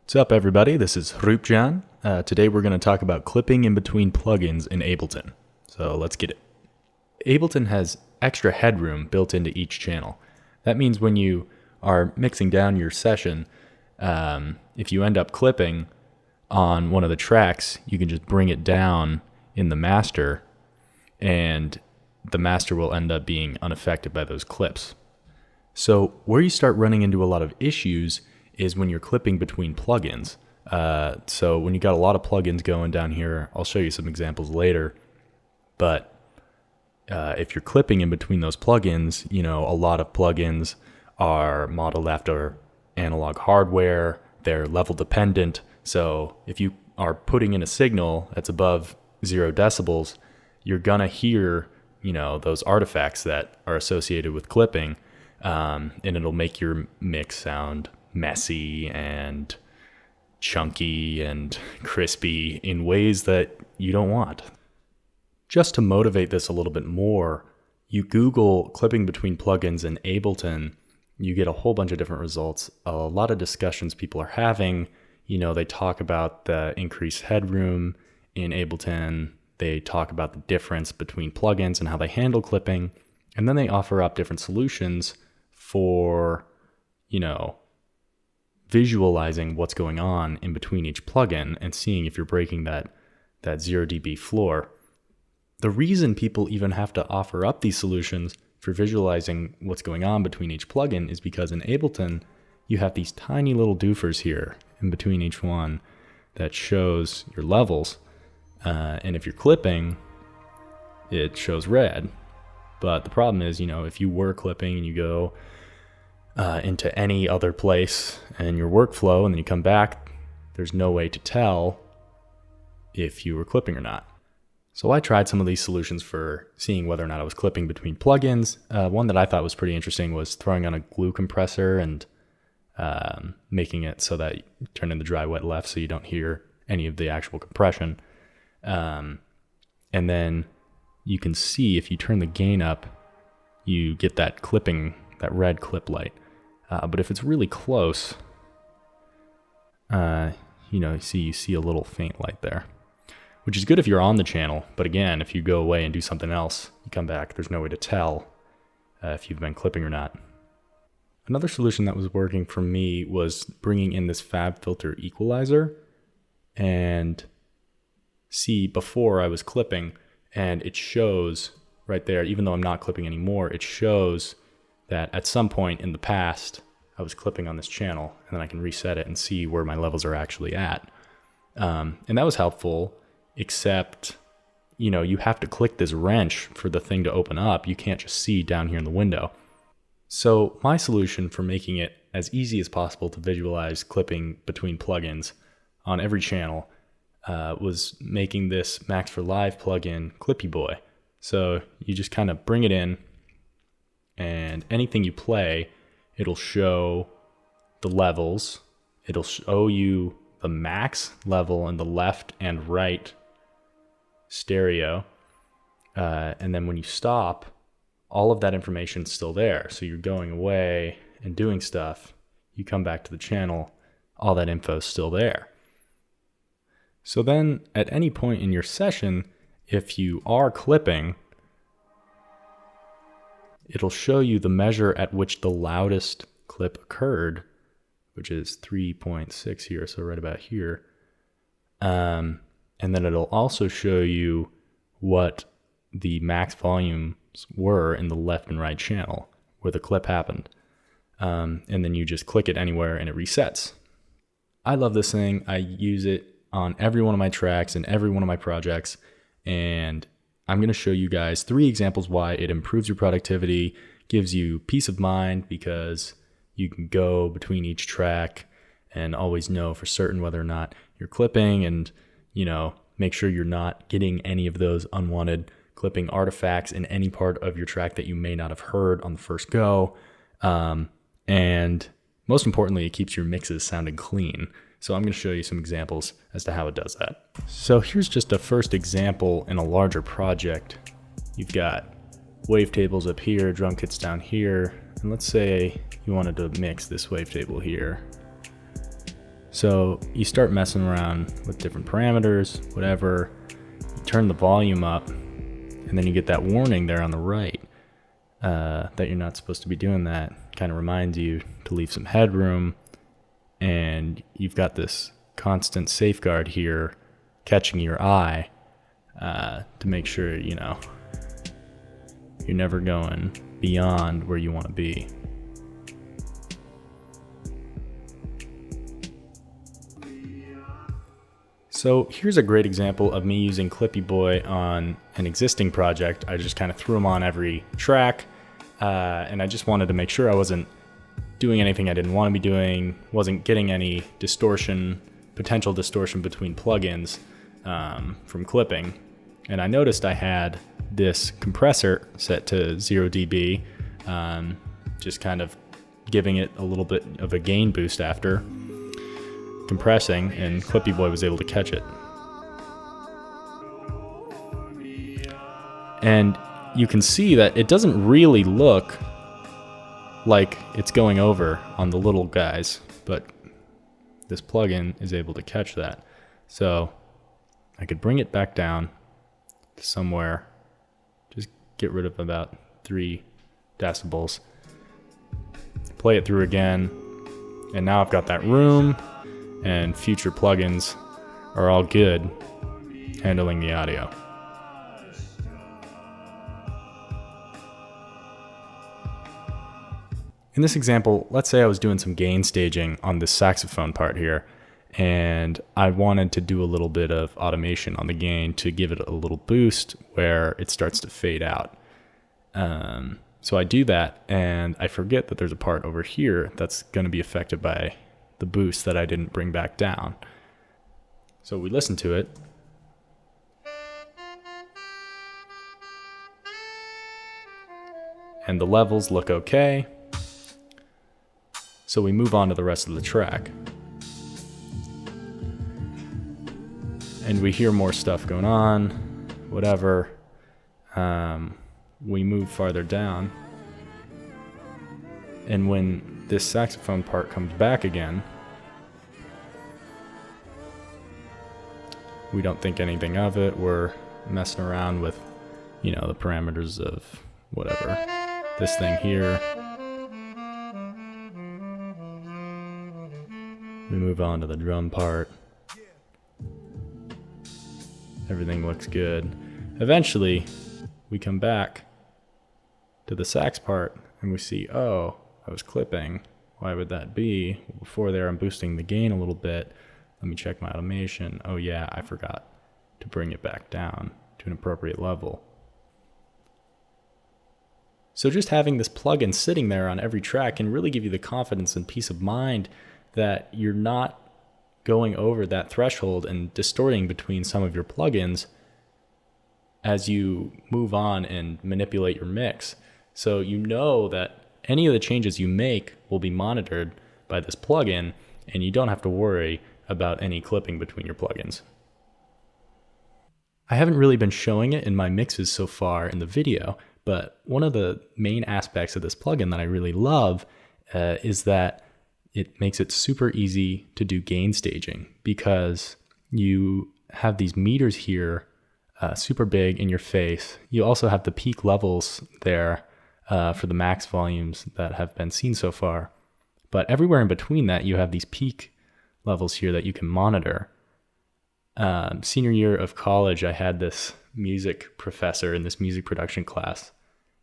What's up, everybody? This is Hlroopjon. Today we're going to talk about clipping in between plugins in Ableton. So let's get it. Ableton has extra headroom built into each channel. That means when you are mixing down your session, if you end up clipping on one of the tracks, you can just bring it down in the master, and the master will end up being unaffected by those clips. So where you start running into a lot of issues is when you're clipping between plugins. So when you got a lot of plugins going down here, I'll show you some examples later, but if you're clipping in between those plugins, you know, a lot of plugins are modeled after analog hardware, they're level dependent. So if you are putting in a signal that's above 0 decibels, you're gonna hear, you know, those artifacts that are associated with clipping, and it'll make your mix sound messy and chunky and crispy in ways that you don't want. Just to motivate this a little bit more, you Google clipping between plugins in Ableton, you get a whole bunch of different results. A lot of discussions people are having, you know, they talk about the increased headroom in Ableton, they talk about the difference between plugins and how they handle clipping, and then they offer up different solutions for, you know, visualizing what's going on in between each plugin and seeing if you're breaking that 0 dB floor. The reason people even have to offer up these solutions for visualizing what's going on between each plugin is because in Ableton, you have these tiny little doofers here in between each one that shows your levels. And if you're clipping, it shows red. But the problem is, you know, if you were clipping and you go into any other place in your workflow and then you come back, there's no way to tell if you were clipping or not. So I tried some of these solutions for seeing whether or not I was clipping between plugins. One that I thought was pretty interesting was throwing on a glue compressor and making it so that you turn in the dry wet left so you don't hear any of the actual compression. And then you can see if you turn the gain up, you get that clipping, that red clip light. But if it's really close, you know, you see a little faint light there, which is good if you're on the channel. But again, if you go away and do something else, you come back, there's no way to tell if you've been clipping or not. Another solution that was working for me was bringing in this FabFilter equalizer, and see, before I was clipping, and it shows right there, even though I'm not clipping anymore, it shows that at some point in the past, I was clipping on this channel, and then I can reset it and see where my levels are actually at. And that was helpful, except, you know, you have to click this wrench for the thing to open up. You can't just see down here in the window. So my solution for making it as easy as possible to visualize clipping between plugins on every channel was making this Max for Live plugin ClippyBoi. So you just kind of bring it in, and anything you play, it'll show the levels. It'll show you the max level in the left and right stereo. And then when you stop, all of that information's still there. So you're going away and doing stuff, you come back to the channel, all that info's still there. So then at any point in your session, if you are clipping, it'll show you the measure at which the loudest clip occurred, which is 3.6 here, so right about here. And then it'll also show you what the max volumes were in the left and right channel where the clip happened. And then you just click it anywhere and it resets. I love this thing. I use it on every one of my tracks and every one of my projects, and I'm going to show you guys 3 examples why it improves your productivity, gives you peace of mind because you can go between each track and always know for certain whether or not you're clipping, and, you know, make sure you're not getting any of those unwanted clipping artifacts in any part of your track that you may not have heard on the first go. And most importantly, it keeps your mixes sounding clean. So I'm going to show you some examples as to how it does that. So here's just a first example in a larger project. You've got wavetables up here, drum kits down here, and let's say you wanted to mix this wavetable here. So you start messing around with different parameters, whatever, you turn the volume up, and then you get that warning there on the right that you're not supposed to be doing that. Kind of reminds you to leave some headroom, and you've got this constant safeguard here catching your eye to make sure, you know, you're never going beyond where you want to be. So here's a great example of me using ClippyBoi on an existing project. I just kind of threw them on every track, and I just wanted to make sure I wasn't doing anything I didn't want to be doing, wasn't getting any distortion, potential distortion between plugins from clipping. And I noticed I had this compressor set to 0 dB, just kind of giving it a little bit of a gain boost after compressing, and ClippyBoi was able to catch it. And you can see that it doesn't really look like it's going over on the little guys, but this plugin is able to catch that. So I could bring it back down to somewhere, just get rid of about 3 decibels, play it through again, and now I've got that room, and future plugins are all good handling the audio. In this example, let's say I was doing some gain staging on this saxophone part here, and I wanted to do a little bit of automation on the gain to give it a little boost where it starts to fade out. So I do that, and I forget that there's a part over here that's going to be affected by the boost that I didn't bring back down. So we listen to it. And the levels look okay. So we move on to the rest of the track. And we hear more stuff going on, whatever. We move farther down. And when this saxophone part comes back again, we don't think anything of it. We're messing around with, you know, the parameters of whatever. This thing here. We move on to the drum part. Everything looks good. Eventually, we come back to the sax part and we see, oh, I was clipping. Why would that be? Before there, I'm boosting the gain a little bit. Let me check my automation. Oh yeah, I forgot to bring it back down to an appropriate level. So just having this plugin sitting there on every track can really give you the confidence and peace of mind that you're not going over that threshold and distorting between some of your plugins as you move on and manipulate your mix. So you know that any of the changes you make will be monitored by this plugin, and you don't have to worry about any clipping between your plugins. I haven't really been showing it in my mixes so far in the video, but one of the main aspects of this plugin that I really love is that it makes it super easy to do gain staging, because you have these meters here super big in your face. You also have the peak levels there for the max volumes that have been seen so far. But everywhere in between that, you have these peak levels here that you can monitor. Senior year of college, I had this music professor in this music production class,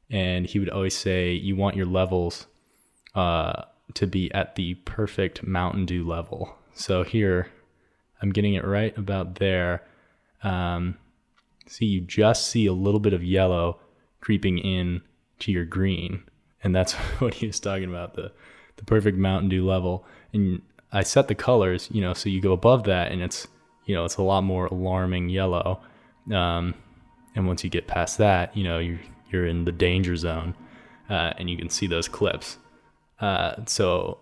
and he would always say, you want your levels to be at the perfect Mountain Dew level. So here, I'm getting it right about there. See, you just see a little bit of yellow creeping in to your green, and that's what he was talking about, the perfect Mountain Dew level. And I set the colors, you know, so you go above that and it's, you know, it's a lot more alarming yellow. And once you get past that, you know, you're in the danger zone, and you can see those clips. So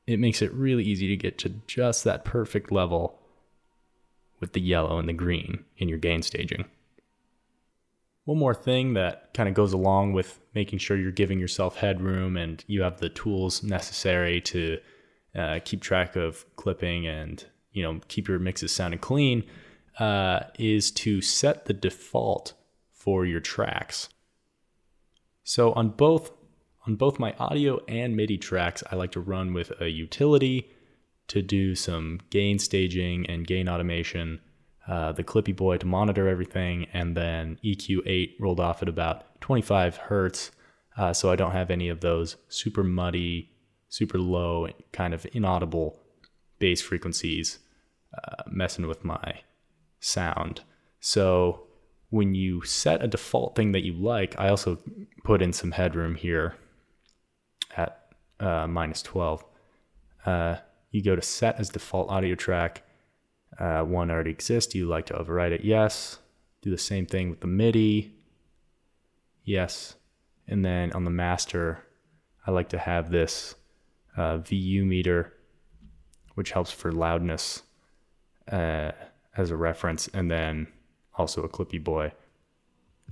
it makes it really easy to get to just that perfect level with the yellow and the green in your gain staging. One more thing that kind of goes along with making sure you're giving yourself headroom and you have the tools necessary to keep track of clipping and, keep your mixes sounding clean, is to set the default for your tracks. So on both my audio and MIDI tracks, I like to run with a utility to do some gain staging and gain automation, the ClippyBoi to monitor everything, and then EQ8 rolled off at about 25 hertz, so I don't have any of those super muddy, super low, kind of inaudible bass frequencies messing with my sound. So when you set a default thing that you like, I also put in some headroom here at -12. You go to set as default audio track. One already exists. You like to override it? Yes. Do the same thing with the MIDI. Yes. And then on the master, I like to have this VU meter, which helps for loudness as a reference, and then also a ClippyBoi.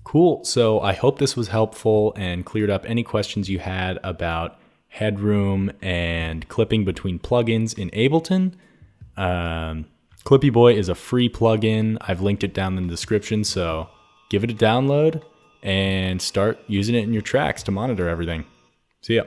Cool. So I hope this was helpful and cleared up any questions you had about headroom and clipping between plugins in Ableton. ClippyBoi is a free plugin. I've linked it down in the description, so give it a download and start using it in your tracks to monitor everything. See ya.